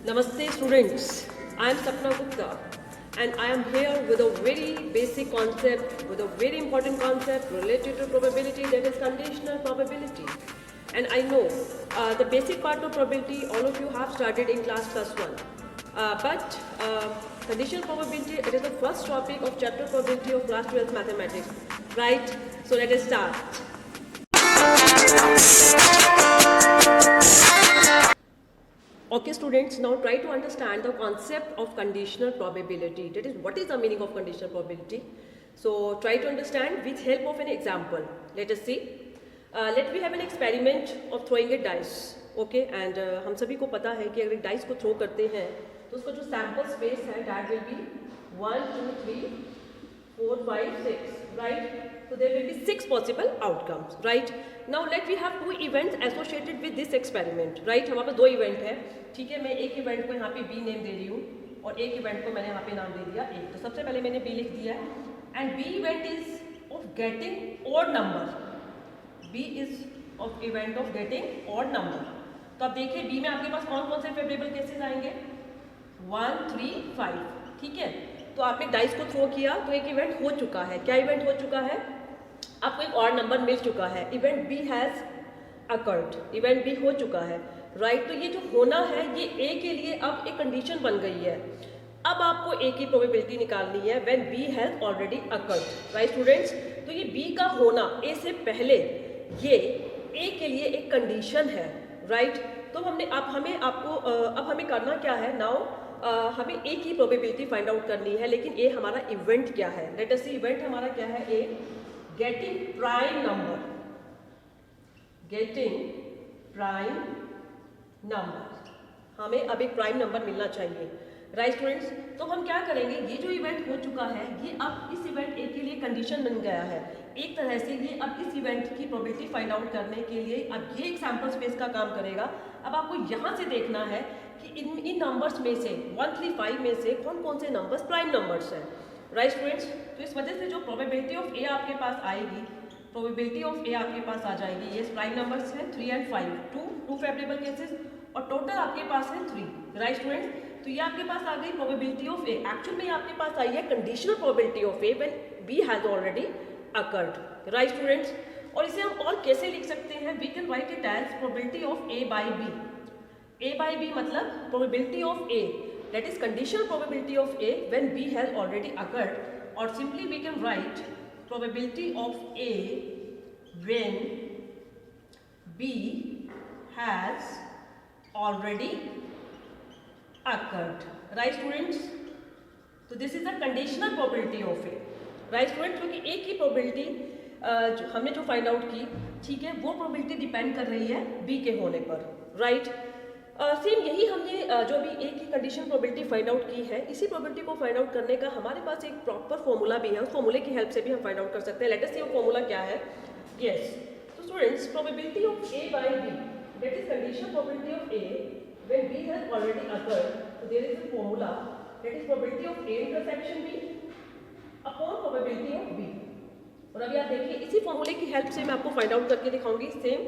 Namaste students, I am Sapna Gupta and I am here with a very basic concept, with a very important concept related to probability, that is conditional probability. And I know the basic part of probability all of you have studied in class +1. But conditional probability, it is the first topic of chapter probability of class 12 mathematics, right? So let us start. Okay students, now try to understand the concept of conditional probability. That is, what is the meaning of conditional probability? So try to understand with help of an example. Let us see. Let me have an experiment of throwing a dice. Okay, and हम सभी को पता है कि अगर dice को throw करते हैं तो उसका जो सैम्पल स्पेस है that will be 1, 2, 3, 4, 5, 6, right? So there will be 6 possible outcomes, right? Now let we have 2 events associated with this experiment, right? हमारे पास 2 इवेंट है, ठीक है। मैं एक इवेंट को यहाँ पे B नेम दे रही हूँ और एक इवेंट को मैंने यहाँ पे नाम दे दिया A। तो सबसे पहले मैंने B लिख दिया है and B event is of getting odd number. B is of event of getting odd number. तो आप देखिए B में आपके पास कौन कौन से फेवरेबल केसेस आएंगे, 1, 3, 5, ठीक है। तो आपने डाइस को थ्रो किया तो एक इवेंट हो चुका है। क्या इवेंट हो चुका है? आपको एक और नंबर मिल चुका है। Event B has occurred, event B हो चुका है, राइट। तो ये जो होना है ये ए के लिए अब एक कंडीशन बन गई है। अब आपको ए की प्रोबेबिलिटी निकालनी है when B has already occurred, right students. तो ये बी का होना ए से पहले ये ए के लिए एक कंडीशन है, राइट। तो हमने अब हमें करना क्या है नाउ, हमें ए की प्रोबेबिलिटी फाइंड आउट करनी है, लेकिन ए हमारा इवेंट क्या है? लेट अस सी इवेंट हमारा क्या है। A getting prime number, getting prime number, हमें अब एक प्राइम नंबर मिलना चाहिए, राइट स्टूडेंट्स। तो हम क्या करेंगे, ये जो इवेंट हो चुका है ये अब इस इवेंट ए के लिए कंडीशन बन गया है। एक तरह से ये अब इस इवेंट की प्रोबेबिलिटी फाइंड आउट करने के लिए अब ये एक सैम्पल स्पेस का काम करेगा। अब आपको यहाँ से देखना है कि इन नंबर्स में से 1, 3, 5 में से कौन कौन से नंबर्स प्राइम नंबर्स हैं, राइट स्टूडेंट्स। तो इस वजह से जो प्रोबेबिलिटी ऑफ ए आपके पास आएगी, प्रोबेबिलिटी ऑफ ए आपके पास आ जाएगी। ये प्राइम नंबर्स हैं 3 and 5, टू फेवरेबल केसेस और टोटल आपके पास है 3, राइट स्टूडेंट्स। तो ये आपके पास आ गई प्रोबेबिलिटी ऑफ ए। एक्चुअल में आपके पास आई है conditional probability of A when B has already occurred, right students. और इसे हम और कैसे लिख सकते हैं, we can write it as probability of A by B. A by B मतलब probability of A, that is conditional probability of A when B has already occurred, or simply we can write probability of A when B has already occurred, right students? तो this is the conditional probability of A, right students। क्योंकि A की probability हमने जो find out की, ठीक है, वो probability depend कर रही है B के होने पर, राइट। सेम यही हमने जो अभी ए की कंडीशन प्रोबेबिलिटी फाइंड आउट की है, इसी प्रोबेबिलिटी को फाइंड आउट करने का हमारे पास एक प्रॉपर फॉर्मूला भी है। उस फॉर्मूले की हेल्प से भी हम फाइंड आउट कर सकते हैं। लेट अस सी वो फॉर्मूला क्या है। यस, तो students probability of A by B, that is condition probability of A when B has already occurred. तो there is a formula that is probability of A intersection B upon probability of B. और अभी आप देखिए इसी फॉर्मूले की help से मैं आपको फाइंड आउट करके दिखाऊंगी सेम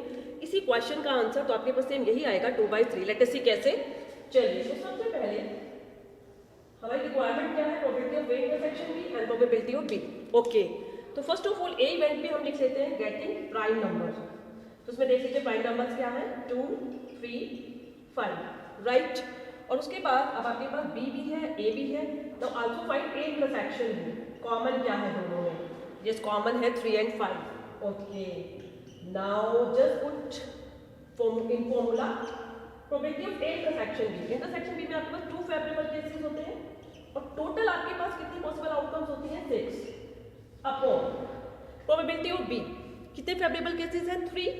इसी क्वेश्चन का आंसर। तो आपके पास सेम यही आएगा 2/3। लेट अस सी कैसे। चलिए, तो सबसे पहले हमारी रिक्वायरमेंट क्या है, probability of A intersection B and probability of B. Okay, तो first of all A event भी हम लिख लेते हैं गेटिंग प्राइम नंबर। तो उसमें देख लीजिए प्राइम नंबर्स क्या है, 2, 3, 5, राइट। और उसके बाद अब आपके पास बी भी है, ए भी है। तो also find A intersection B, common क्या है दोनों में? यस, कॉमन है 3 and 5। Okay, now just put in formula probability of A intersection B। intersection B में आपके पास 2 favorable cases होते हैं और टोटल आपके पास कितनी possible outcomes होती हैं, 6 अपॉन probability of B। कितने favorable cases हैं, 3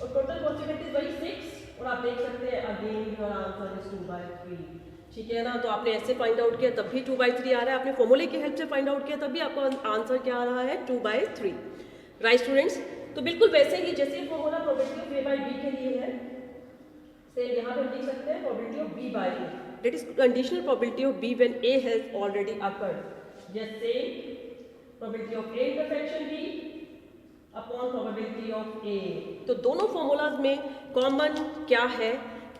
और total possibilities वही 6। और आप देख सकते हैं again your answer is 2/3, ठीक है ना। तो आपने ऐसे फाइंड आउट किया तब भी 2/3 आ रहा है, आपने फॉर्मूले की हेल्प से फाइंड आउट किया तब भी आपका आंसर क्या आ रहा है, 2/3, राइट स्टूडेंट्स। तो बिल्कुल वैसे ही जैसे formula probability of A by B के लिए है, सेम यहाँ पे लिख सकते हैं probability of B by A, that is conditional probability of B when A has already occurred. Yes, same probability of A intersection B upon probability of A. तो दोनों फॉर्मूलाज में कॉमन क्या है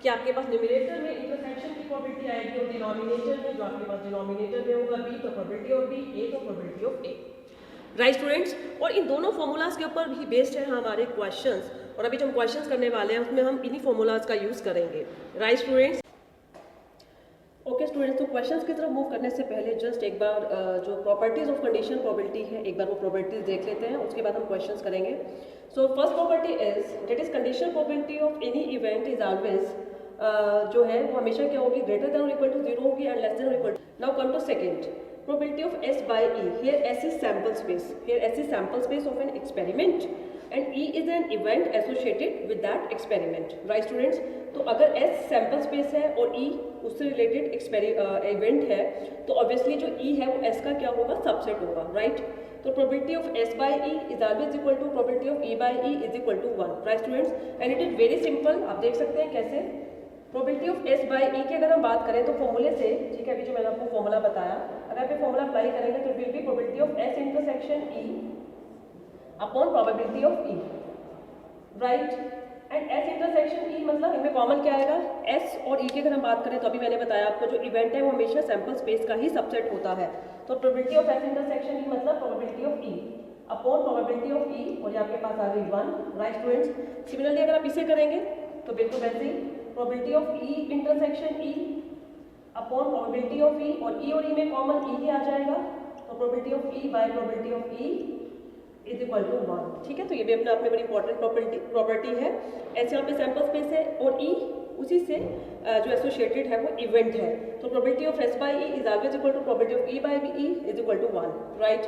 कि आपके पास न्यूमरेटर में इंटरसेक्शन की प्रोबेबिलिटी आएगी और डिनोमिनेटर में, जो आपके पास डिनोमिनेटर में होगा बी तो प्रोबेबिलिटी ऑफ बी, ए तो probability of A. Right students, और इन दोनों फॉर्मूलाज के ऊपर भी बेस्ड है हमारे क्वेश्चंस, और अभी जो हम क्वेश्चंस करने वाले हैं उसमें हम इन्हीं फॉर्मूलाज का यूज करेंगे। राइट स्टूडेंट्स, ओके स्टूडेंट्स, तो क्वेश्चंस की तरफ मूव करने से पहले जस्ट एक बार जो प्रॉपर्टीज ऑफ कंडीशन प्रोबेबिलिटी है, एक बार वो प्रॉपर्टीज देख लेते हैं, उसके बाद हम क्वेश्चंस करेंगे। So first property is that is condition probability of any event is always, जो है वो हमेशा क्या होगी, ग्रेटर देन और इक्वल टू 0 होगी एंड लेस देन और equal to. Now come to second probability of S by E. Here S is sample space. Here S is sample space of an experiment and E is an event associated with that experiment. Right students? तो अगर S sample space है और E उससे related event है तो obviously जो E है वो S का क्या होगा, subset होगा, right? तो probability of S by E is always equal to probability of E by E is equal to 1. Right students? And it is very simple. आप देख सकते हैं कैसे प्रोबेबिलिटी ऑफ एस बाई ई की अगर हम बात करें तो फॉर्मूले से, ठीक है, अभी जो मैंने आपको फॉर्मूला बताया, अगर आप ये फॉर्मूला अप्लाई करेंगे तो will be probability of S intersection E upon probability of E, right? And S intersection E मतलब इनमें कॉमन क्या आएगा, एस और ई की अगर हम बात करें तो अभी मैंने बताया आपको जो इवेंट है वो हमेशा सैंपल स्पेस का ही सबसेट होता है। तो probability of S intersection E मतलब probability of E upon probability of E, और ये आपके पास आ गई 1। राइट स्टूडेंट्स, सिमिलरली अगर आप इसे करेंगे तो बिल्कुल वैसे ही probability of E intersection E upon probability of E, और ई में कॉमन ई ही आ जाएगा, तो probability of E by probability of E is equal to 1। ठीक है, तो ये भी अपने आप में बड़ी इंपॉर्टेंट प्रॉपर्टी है। ऐसे यहाँ पे सैंपल स्पेस है और ई उसी से जो एसोसिएटेड है वो इवेंट है, तो probability of S by E is always equal to probability of E by B is equal to 1। Right,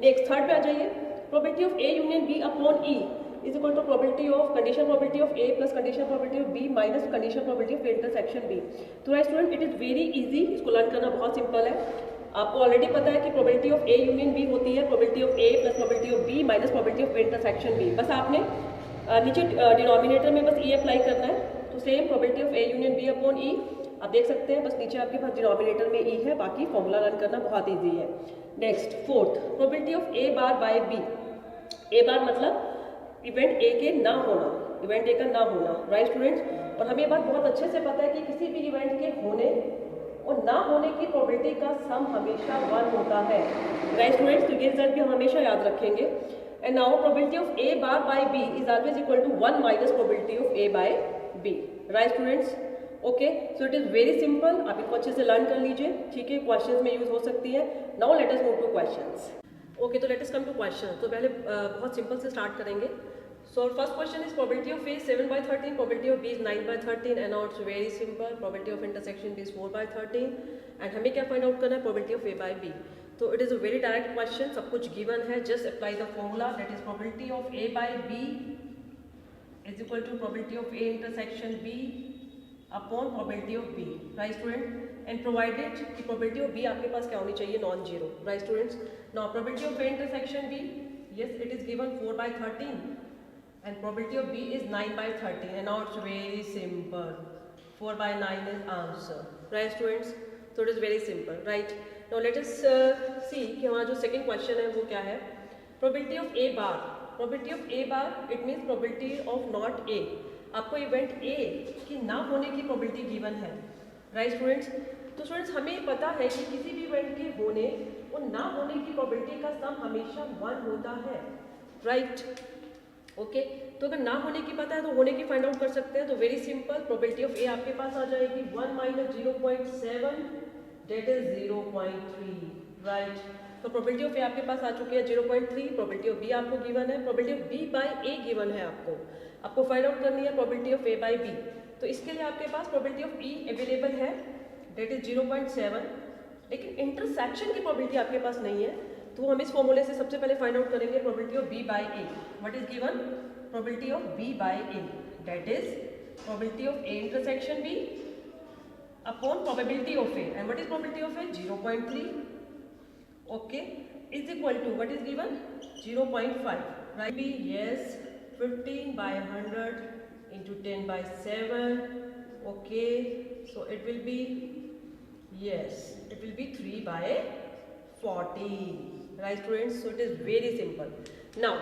next third पे आ जाइए, probability of A union B upon E is equal to probability of conditional probability of A plus conditional probability of B minus conditional probability of A intersection B। तो right student, it is very easy, इसको learn करना बहुत simple है। आपको already पता है कि probability of A union B होती है probability of A plus probability of B minus probability of A intersection B। बस आपने नीचे डिनोमिनेटर में बस E अप्लाई करना है, तो same probability of A union B upon E आप देख सकते हैं, बस नीचे आपके पास डिनोमिनेटर में E है, बाकी फॉर्मूला रन करना बहुत ईजी है। Next fourth, probability of A bar by B। A bar मतलब इवेंट ए के ना होना, इवेंट ए का ना होना। राइट स्टूडेंट्स, और हमें ये बात बहुत अच्छे से पता है कि किसी भी इवेंट के होने और ना होने की प्रोबेबिलिटी का सम हमेशा 1 होता है। राइट स्टूडेंट्स, तो ये रिजल्ट भी हम हमेशा याद रखेंगे। And now probability of A bar by B is always equal to 1 minus probability of A by B. Right students, okay, so it is very simple, आप इसको अच्छे से लर्न कर लीजिए, ठीक है, क्वेश्चन में यूज हो सकती है। Now let us move to questions. Okay, तो let us come to question. तो पहले बहुत सिंपल से स्टार्ट करेंगे। So first question is probability of A 7/13, probability of B is 9/13 and now it's very simple, probability of intersection B is 4/13 and हमें क्या find out करना है, probability of A by B. तो it is a very direct question, सब कुछ given है, just apply the formula that is probability of A by B is equal to probability of A intersection B upon probability of B. Right student, and provided कि probability of B आपके पास क्या होनी चाहिए, non zero. Right students, now probability of A intersection B, yes it is given 4/13 and probability of B is 9/13 and now it's very simple, 4/9 is answer। Right students, so it is very simple, right? Now let us see कि हमारा जो second question है वो क्या है, probability of A bar। probability of A bar it means probability of not A, आपको event A की ना होने की probability given है। Right students, तो स्टूडेंट्स हमें पता है कि किसी भी इवेंट के होने और ना होने की probability का सम हमेशा 1 होता है। राइट, ओके, तो अगर ना होने की पता है तो होने की फाइंड आउट कर सकते हैं। तो very simple, probability of A आपके पास आ जाएगी 1 माइनस 0.7 डेट इज 0.3। राइट, तो प्रोबेबिलिटी ऑफ ए आपके पास आ चुकी है 0.3, प्रोबेबिलिटी ऑफ बी आपको गिवन है, probability of B by A given है आपको फाइंड आउट करनी है probability of A by B. तो इसके लिए आपके पास प्रोबेबिलिटी ऑफ ई अवेलेबल है डेट इज 0.7, लेकिन इंटरसेक्शन की प्रोबेबिलिटी आपके पास नहीं है, तो हम इस फॉर्मूले से सबसे पहले फाइंड आउट करेंगे probability of B by A. What is given, probability of B by A that is probability of A intersection B upon probability of A, and what is probability of A 0.3, okay, is equal to what is given 0.5। Right, B yes 15/100 into 10/7, okay, so it will be yes it will be 3/40। right students, so it is very simple। now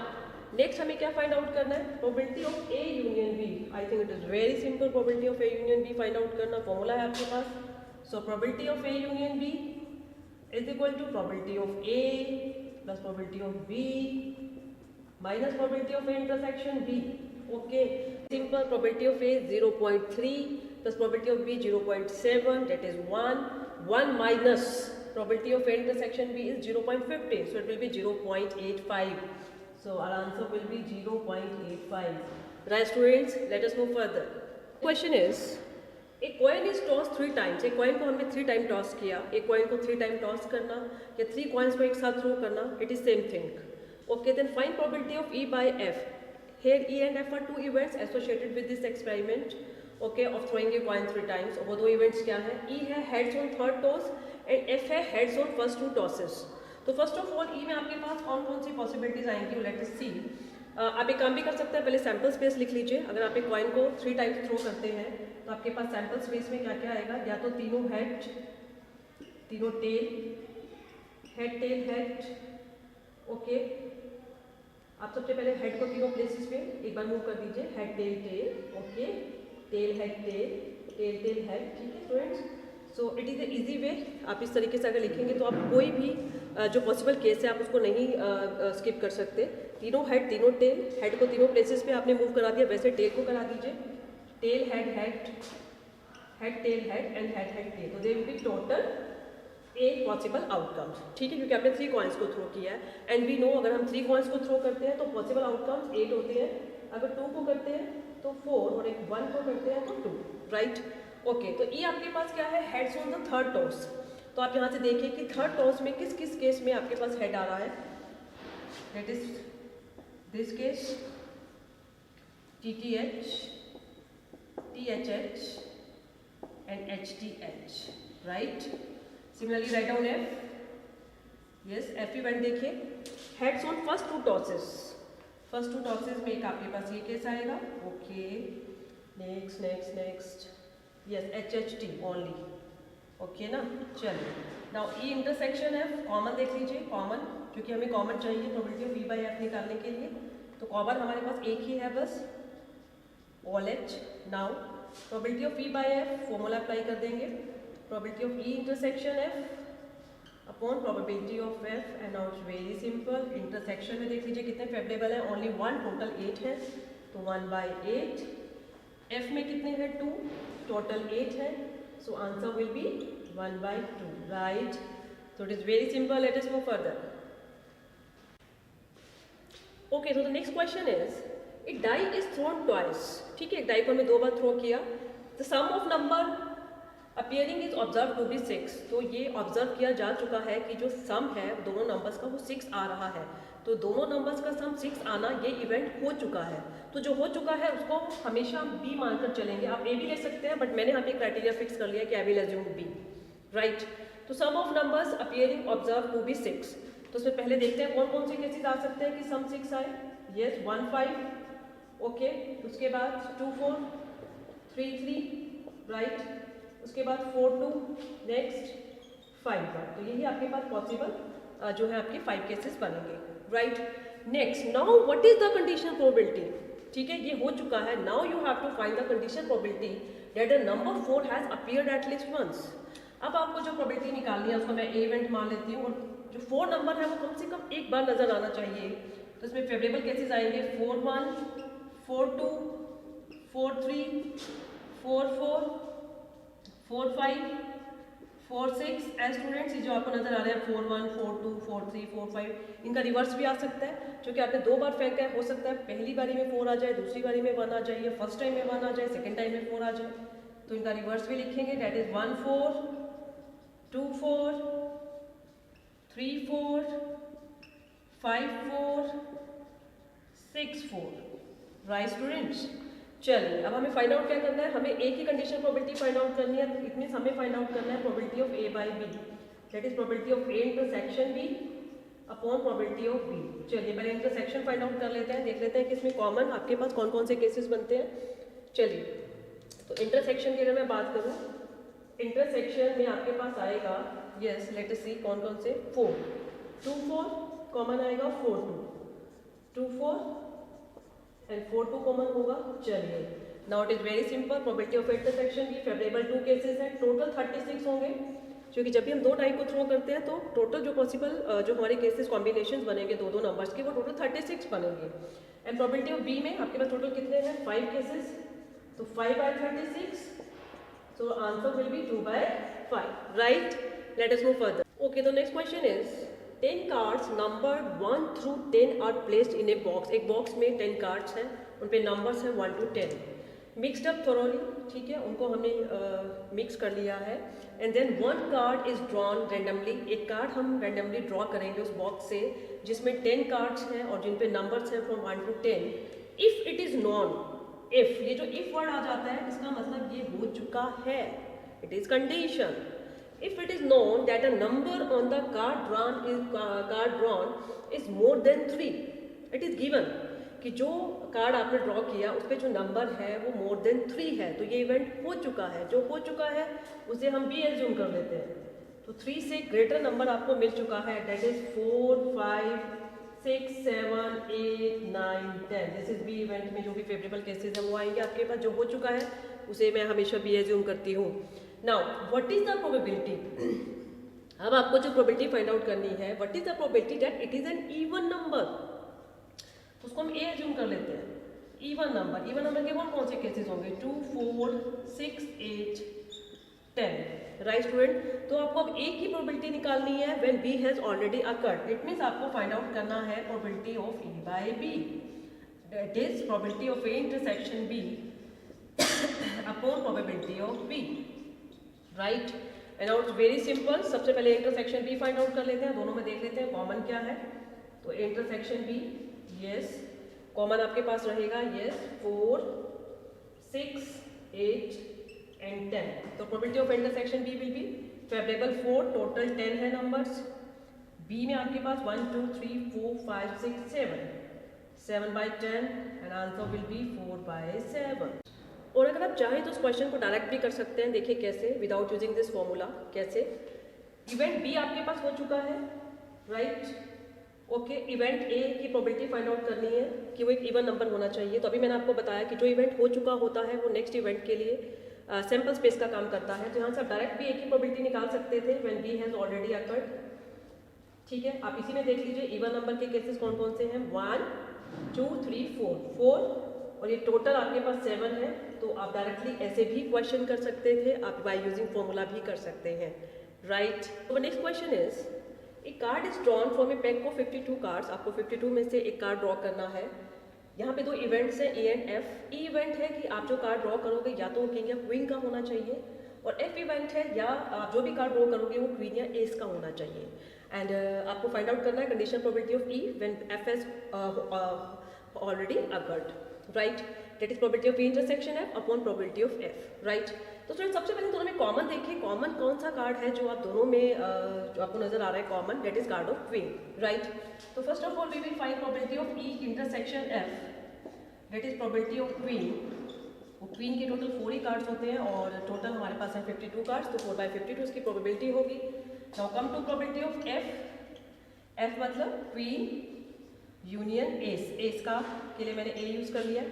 next हमें क्या find out करना है, probability of A union B। I think it is very simple, probability of A union B find out करना, formula है आपके पास। So probability of A union B is equal to probability of A plus probability of B minus probability of A intersection B. Okay, simple. Probability of A is 0.3 plus probability of B 0.7, that is 1. 1 minus probability of A intersection B is 0.50, so it will be 0.85. So our answer will be 0.85. Right students, let us move further. Question is, a coin is tossed 3 times. एक coin को हमने 3 time toss किया, एक coin को 3 time toss करना या 3 coins को एक साथ थ्रो करना, it is same thing. Okay, then find probability of E by F. Here E and F are 2 events associated with this experiment, okay, of throwing a coin 3 times. और वो 2 events क्या है? E है heads on third toss and F है heads on first 2 tosses. तो first of all E में आपके पास कौन कौन सी पॉसिबिलिटीज आएंगी, लेट अस सी. आप एक काम भी कर सकते हैं, पहले सैम्पल स्पेस लिख लीजिए. अगर आप एक कॉइन को 3 टाइम्स थ्रो करते हैं तो आपके पास सैम्पल स्पेस में क्या क्या आएगा, या तो तीनों हेड, तीनों tail, head tail head. Okay, आप सबसे पहले हेड को तीनों प्लेसेस पे एक बार मूव कर दीजिए, head tail tail. Okay, tail head tail, tail tail head. ठीक है students, so it is a easy way. आप इस तरीके से अगर लिखेंगे तो आप कोई भी जो पॉसिबल केस है आप उसको नहीं स्किप कर सकते. तीनों हेड, तीनों टेल, हेड को तीनों प्लेसेस पे आपने मूव करा दिया, वैसे टेल को करा दीजिए. Tail head head, head tail head and head head tail. तो they will be total 8 possible outcomes. ठीक है, क्योंकि आपने 3 कॉइन्स को थ्रो किया है एंड वी नो अगर हम 3 कॉइन्स को थ्रो करते हैं तो पॉसिबल आउटकम्स 8 होते हैं. अगर 2 को करते हैं तो 4 और एक 1 को करते हैं तो 2. राइट. ओके, तो ये आपके पास क्या है, heads on the third toss. तो आप यहाँ से देखिए कि थर्ड टॉस में किस किस केस में आपके पास हेड आ रहा है. That is this case, TTH, THH and HTH. right. Similarly write down F. yes, F event देखिए, heads on first 2 tosses. First 2 tosses में एक आपके पास ये केस आएगा. Okay, next next next, yes HHT only. Okay ना, चलिए. Now E intersection F common देख लीजिए, कॉमन, क्योंकि हमें कॉमन चाहिए probability of E by F निकालने के लिए. तो कॉमन हमारे पास एक ही है बस, all H. Now probability of E by F formula apply कर देंगे, probability of E intersection F upon probability of F. And now it's very simple. Intersection में देख लीजिए कितने फेवरेबल है, ओनली 1, टोटल 8 है, तो 1/8. F में कितने हैं, 2, टोटल 8 है, so answer will be 1/2. Right. So it is very simple. Let us move further. Okay, so the next question is, a die is thrown twice. ठीक है, एक die को हमने 2 बार थ्रो किया. The sum of number appearing is observed to be 6. तो ये observe किया जा चुका है कि जो सम है दोनों नंबर्स का वो 6 आ रहा है. तो दोनों नंबर्स का सम 6 आना ये इवेंट हो चुका है. तो जो हो चुका है उसको हमेशा B मानकर चलेंगे. आप A भी ले सकते हैं, बट मैंने यहाँ पे क्राइटेरिया फिक्स कर लिया कि I will assume B. Right. तो sum of numbers appearing observe to be 6. तो उसमें पहले देखते हैं कौन कौन से केसेस आ सकते हैं कि सम 6 आए. यस, 1 5. ओके, उसके बाद 2 4, 3 3. राइट. उसके बाद 4 2, नेक्स्ट 5 1. तो यही आपके पास पॉसिबल जो है आपके 5 केसेस बनेंगे. Right. Next, now what is the conditional probability. ठीक है, ये हो चुका है. Now you have to find the conditional probability that a number 4 has appeared at least once. अब आपको जो प्रोबेबिलिटी निकालनी है उसको मैं ए इवेंट मान लेती हूँ, और जो 4 नंबर है वो कम से कम एक बार नजर आना चाहिए. तो इसमें फेवरेबल केसेस आएंगे 4 1, 4 2, 4 3, 4 4, 4 5, 4 6. एंड स्टूडेंट्स ये जो आपको नजर आ रहा है 4 1, 4 2, 4 3, 4 5, इनका रिवर्स भी आ सकता है, क्योंकि आपने 2 बार फेंका है. हो सकता है पहली बारी में 4 आ जाए, दूसरी बारी में 1 आ जाए, या फर्स्ट टाइम में 1 आ जाए, सेकेंड टाइम में 4 आ जाए. तो इनका रिवर्स भी लिखेंगे, दैट इज 1 4, 2 4, 3 4, 5 4, 6 4. Right students. चलिए, अब हमें फाइंड आउट क्या करना है, हमें एक ही कंडीशन प्रोबेबिलिटी फाइंड आउट करनी है. इट मींस हमें फाइंड आउट करना है probability of A by B, that is probability of A intersection B upon probability of B. चलिए पहले इंटरसेक्शन फाइंड आउट कर लेते हैं, देख लेते हैं कि इसमें कॉमन आपके पास कौन कौन से केसेस बनते हैं. चलिए, तो इंटरसेक्शन की अगर मैं बात करूं, इंटरसेक्शन में आपके पास आएगा, यस लेट अस सी कौन कौन से, 4 2 4 कॉमन आएगा, 4 2 2 4 एंड 4 2 कॉमन होगा. चलिए now it is very simple, probability of intersection भी फेवरेबल 2 केसेस है, टोटल 36 होंगे, क्योंकि जब भी हम 2 टाइप को थ्रो करते हैं तो टोटल जो पॉसिबल जो हमारे केसेस कॉम्बिनेशन बनेंगे दो नंबर्स के, वो टोटल 36 बनेंगे। एंड प्रोबेबिलिटी ऑफ बी में आपके पास टोटल कितने हैं, 5 केसेस, तो 5/36, so answer will be 2/5, right? Let us move further. Okay, the next question is 10 cards numbered 1 through 10 are placed in a box. एक बॉक्स में 10 कार्ड्स हैं, उन पे नंबर्स हैं 1 to 10, मिक्सड अप थोरोली, ठीक है, उनको हमने मिक्स कर लिया है। And then 1 card is drawn randomly, एक कार्ड हम रैंडमली ड्रॉ करेंगे उस बॉक्स से जिसमें 10 कार्ड्स हैं और जिन पे नंबर्स हैं from 1 to 10। If it is non, if, ये जो इफ वर्ड आ जाता है इसका मतलब ये हो चुका है, it is condition. If it is known that a number on the card drawn is more than 3, it is given कि जो कार्ड आपने ड्रॉ किया उस पर जो नंबर है वो मोर देन 3 है, तो ये इवेंट हो चुका है। जो हो चुका है उसे हम बी एज्यूम कर लेते हैं, तो 3 से ग्रेटर नंबर आपको मिल चुका है, that is 4, 5, 6, 7, 8, 9, 10। This is B event में जो भी फेवरेबल केसेस है वो आएंगे आपके पास, जो हो चुका है उसे मैं हमेशा बी एज्यूम करती हूँ। Now what is the probability, अब आपको जो प्रोबेबिलिटी फाइंड आउट करनी है, what is the probability that it is an even number, उसको हम ए एज्यूम कर लेते हैं। इवन नंबर, इवन नंबर के कौन से केसेस होंगे, 2, 4, 6, 8, 10, राइट स्टूडेंट। तो आपको अब ए की प्रोबेबिलिटी निकालनी है when B has already occurred, it means आपको फाइंड आउट करना है probability of A by B, that is probability of A intersection B upon probability of B, right. And now it's very simple, सबसे पहले intersection B find out कर लेते हैं, दोनों में देख लेते हैं कॉमन क्या है। तो इंटरसेक्शन बी, यस, कॉमन आपके पास रहेगा, यस, 4, 6, 8 एंड 10। तो probability of intersection B will be favourable 4, total 10 है नंबर्स। बी में आपके पास 1, 2, 3, 4, 5, 6, 7, 7/10 एंड आंसर विल बी 4/7। और अगर आप चाहें तो इस क्वेश्चन को डायरेक्ट भी कर सकते हैं, देखिए कैसे, विदाउट यूजिंग दिस फॉर्मूला। कैसे, इवेंट बी आपके पास हो चुका है, राइट, ओके, इवेंट ए की प्रोबेबिलिटी फाइंड आउट करनी है कि वो एक इवन नंबर होना चाहिए। तो अभी मैंने आपको बताया कि जो इवेंट हो चुका होता है वो नेक्स्ट इवेंट के लिए सैम्पल स्पेस का काम करता है, तो यहाँ से आप डायरेक्ट भी ए की प्रोबेबिलिटी निकाल सकते थे when B has already occurred, ठीक है। आप इसी में देख लीजिए इवन नंबर के केसेस कौन कौन से हैं, 1, 2, 3, 4 और ये टोटल आपके पास 7 है, तो आप डायरेक्टली ऐसे भी क्वेश्चन कर सकते थे, आप बाय यूजिंग फॉर्मूला भी कर सकते हैं, राइट। तो next question is, A card is drawn from A pack of 52 cards, आपको 52 में से एक कार्ड ड्रॉ करना है। यहाँ पे 2 इवेंट्स हैं, A and F. E event है कि आप जो कार्ड ड्रॉ करोगे या तो किंग या क्वीन का होना चाहिए, और एफ इवेंट है या आप जो भी कार्ड ड्रॉ करोगे वो क्वीन या एस का होना चाहिए। एंड आपको फाइंड आउट करना है condition probability of E when F has already occurred, right, that is probability of E intersection F upon probability of F, right. तो स्टूडेंट सबसे पहले दोनों में कॉमन देखिए, कॉमन कौन सा कार्ड है जो आप दोनों में जो आपको नजर आ रहा है common, that is card of queen, right. तो first of all we will find probability of E intersection F, that is probability of queen. वो क्वीन के टोटल 4 ही कार्ड्स होते हैं और टोटल हमारे पास है 52 कार्ड्स, तो 4/52 उसकी प्रोबेबिलिटी होगी। Now come to probability of F, F मतलब क्वीन यूनियन एस, एस का के लिए मैंने ए यूज कर लिया।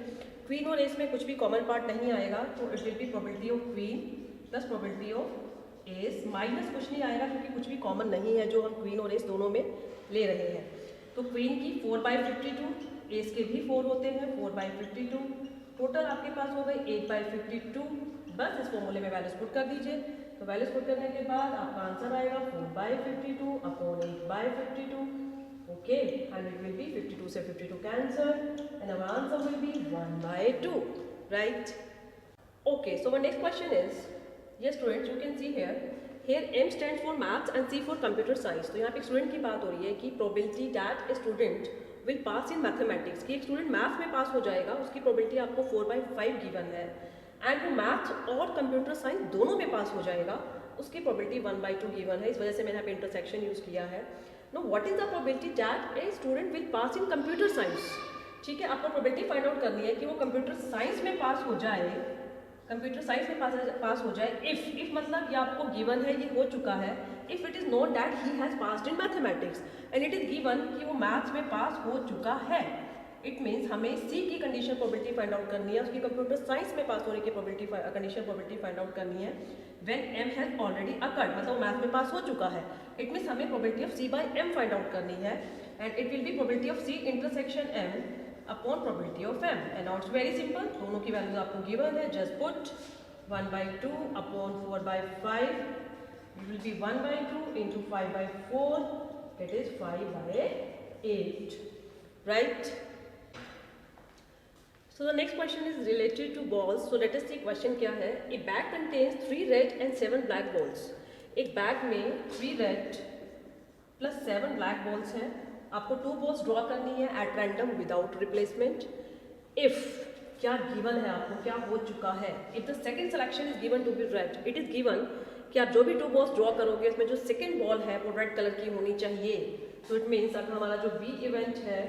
क्वीन और एस में कुछ भी कॉमन पार्ट नहीं आएगा, तो it will be probability of queen plus probability of S, minus कुछ नहीं आएगा क्योंकि कुछ भी कॉमन नहीं है जो हम क्वीन और एस दोनों में ले रहे हैं। तो क्वीन की 4/52, एस के भी 4 होते हैं, 4/52, टोटल आपके पास हो गए 8/52। बस इस फॉर्मूले में वैल्यूज पुट कर दीजिए, तो वैल्यूज पुट करने के बाद आपका आंसर आएगा 4/52 upon 8/52, okay, and it will be 52 से 52 cancel and our answer will be 1/2, right. Okay, so my next question is, yes students, you can see here M stands for maths and C for computer science। तो यहाँ पे एक student की बात हो रही है कि probability that a student will pass in mathematics, कि एक स्टूडेंट मैथ्स में पास हो जाएगा, उसकी प्रोबेबिलिटी आपको 4/5 गिवन है, एंड वो मैथ्स और कंप्यूटर साइंस दोनों में पास हो जाएगा, उसकी प्रोबेबिलिटी 1/2 गिवन है। इस वजह से मैंने यहाँ पे इंटरसेक्शन यूज किया है। Know what is the probability that a student will pass in computer science, ठीक है, आपको प्रोबेबिलिटी फाइंड आउट करनी है कि वो कंप्यूटर साइंस में पास हो जाए, कंप्यूटर साइंस में पास हो जाए। इफ मतलब ये आपको गिवन है, ये हो चुका है, if it is known that he has passed in mathematics, and it is given कि वो मैथ्स में पास हो चुका है, इट मीन्स हमें सी की कंडीशन प्रोबेबिलिटी फाइंड आउट करनी है, उसकी कंप्यूटर साइंस में पास होने की probability condition probability find out करनी है when m has already occurred, मतलब मैथ में पास हो चुका है। इट मीन्स हमें probability of c by m find out करनी है and it will be probability of c intersection m upon probability of m। And now it's very simple, दोनों की वैल्यूज आपको गिवन है, just put 1/2 upon 4/5, it will be 1/2 into 5/4, that is 5/8, right? So the next question is related to balls. So let us see question क्या है। A bag contains 3 red and 7 black balls. एक bag में 3 red plus 7 black balls है। आपको 2 balls draw करनी है at random without replacement. If क्या given है आपको, क्या हो चुका है। If the second selection is given to be red, it is given कि आप जो भी 2 balls ड्रॉ करोगे उसमें जो सेकेंड बॉल है वो रेड कलर की होनी चाहिए। तो इट मीन्स अगर हमारा जो बी इवेंट है,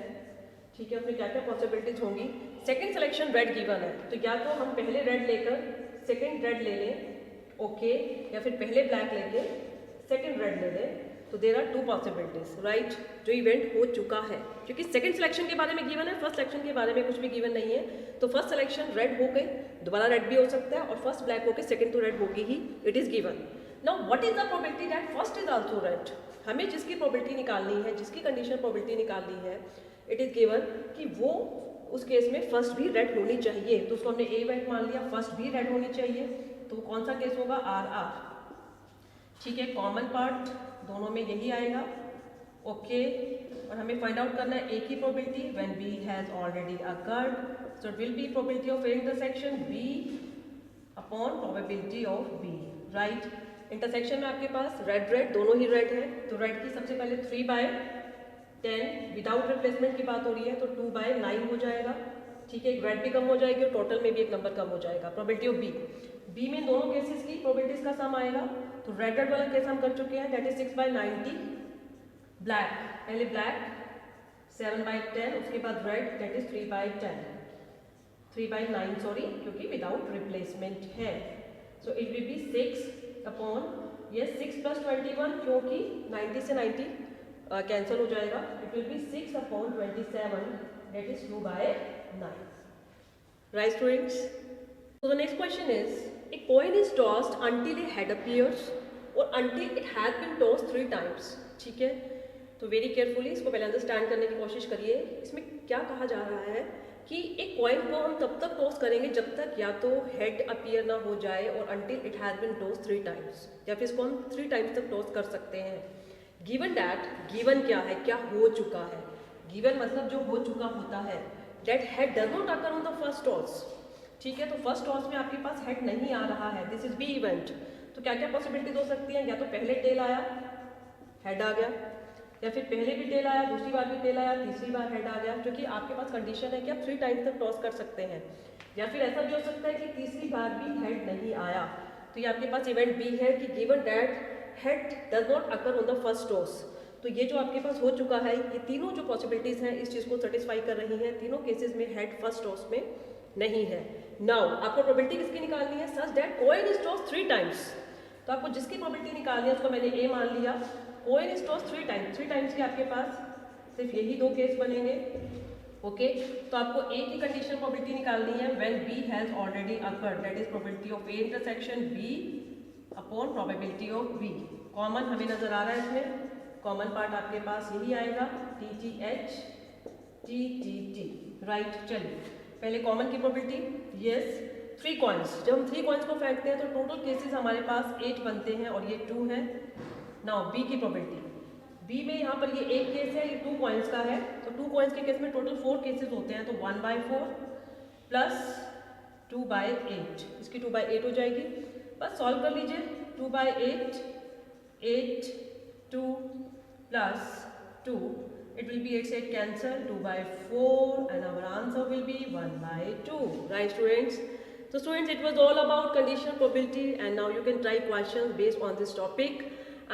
ठीक है, उसमें क्या क्या पॉसिबिलिटीज होंगी। सेकेंड सिलेक्शन रेड गिवन है, तो या तो हम पहले रेड लेकर सेकेंड रेड ले लें, ओके, या फिर पहले ब्लैक लेके सेकेंड रेड ले लें। तो देयर आर 2 पॉसिबिलिटीज, राइट, जो इवेंट हो चुका है, क्योंकि सेकेंड सिलेक्शन के बारे में गिवन है, फर्स्ट सिलेक्शन के बारे में कुछ भी गिवन नहीं है। तो फर्स्ट सिलेक्शन रेड हो गई, दोबारा रेड भी हो सकता है, और फर्स्ट ब्लैक होकर सेकेंड तो रेड होगी ही, it is given. Now what is the probability that first is also red. हमें जिसकी प्रोबेबिलिटी निकालनी है, जिसकी कंडीशन प्रोबेबिलिटी निकालनी है, इट इज गिवन कि वो उस केस में फर्स्ट भी रेड होनी चाहिए। तो उसको हमने ए इवेंट मान लिया, फर्स्ट भी रेड होनी चाहिए, तो कौन सा केस होगा, आर आर, ठीक है। कॉमन पार्ट दोनों में यही आएगा, ओके। और हमें फाइंड आउट करना है ए की probability when B has already occurred, so it will be probability of A intersection B upon probability of B, right. Intersection में आपके पास रेड रेड दोनों ही रेड है, तो रेड की सबसे पहले 3/10 विदाउट रिप्लेसमेंट की बात हो रही है, तो 2/9 हो जाएगा, ठीक है। एक रेड भी कम हो जाएगी और टोटल में भी एक नंबर कम हो जाएगा। प्रोबेबिलिटी ऑफ बी में दोनों केसेस की प्रोबेबिलिटीज का सम आएगा। तो रेड रेड वाला केस हम कर चुके हैं, दैट इज 6/90। ब्लैक, पहले ब्लैक 7/10, उसके बाद रेड दैट इज 3/10, 3/9 सॉरी, क्योंकि विदाउट रिप्लेसमेंट है। सो it will B 6 upon, yes 6 + 21, क्योंकि 90 से 90 कैंसिल हो जाएगा, it will B 6 upon 27, that is 2/9, right students. So the next question is, a coin is tossed until a head appears or until it has been tossed 3 times, ठीक है। तो very carefully इसको पहले understand करने की कोशिश करिए। इसमें क्या कहा जा रहा है कि एक कॉइन को हम तब तक टॉस करेंगे जब तक या तो हेड अपीयर ना हो जाए और until it has been tossed 3 times, या फिर इसको हम 3 टाइम्स तक टॉस कर सकते हैं। गिवन दैट, गिवन क्या है, क्या हो चुका है। गिवन मतलब जो हो चुका होता है, that head does not occur on the first toss, ठीक है। तो फर्स्ट टॉस में आपके पास हेड नहीं आ रहा है, दिस इज बी इवेंट। तो क्या क्या पॉसिबिलिटीज हो सकती हैं, या तो पहले टेल आया हेड आ गया, या फिर पहले भी टेल आया, दूसरी बार भी टेल आया, तीसरी बार हेड आ गया, क्योंकि आपके पास कंडीशन है कि आप 3 टाइम्स तक टॉस कर सकते हैं। या फिर ऐसा भी हो सकता है कि तीसरी बार भी हेड नहीं आया। तो ये आपके पास इवेंट बी है कि given that head does not occur on the first toss. तो ये जो आपके पास हो चुका है, ये तीनों जो पॉसिबिलिटीज हैं इस चीज़ को सेटिस्फाई कर रही हैं। तीनों केसेस में हेड फर्स्ट टॉस में नहीं है। नाउ आपको प्रोबेबिलिटी किसकी निकालनी है, such that coin is tossed 3 times. तो आपको जिसकी प्रोबेबिलिटी निकालनी है उसको मैंने ए मान लिया, coin is tossed 3 times. 3 times के आपके पास सिर्फ यही 2 केस बनेंगे, ओके। तो आपको ए की कंडीशन प्रोबेबिलिटी निकालनी है when B has already occurred, that is probability of A intersection B upon probability of B. Common हमें नजर आ रहा है, इसमें कॉमन पार्ट आपके पास यही आएगा, T T H T T T, right. चलिए पहले कॉमन की प्रोबेबिलिटी, यस 3 कॉइन्स। जब हम 3 कॉइन्स को फेंकते हैं तो टोटल केसेस हमारे पास 8 बनते हैं और ये 2 है। नाउ बी की प्रोबेबिलिटी, बी में यहाँ पर ये एक केस है, ये 2 कॉइन्स का है, तो 2 कॉइन्स के केस में टोटल 4 केसेस होते हैं, तो 1/4 प्लस 2/8, इसकी 2/8 हो जाएगी। बस सॉल्व कर लीजिए, 2/8, 8, 2 plus 2, it will be 8 8 cancel, 2/4, and our answer will be 1/2, right students? So students, it was all about conditional probability, and now you can try questions based on this topic,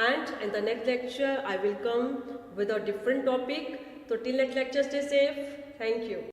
and in the next lecture I will come with a different topic. So till next lecture, stay safe. Thank you.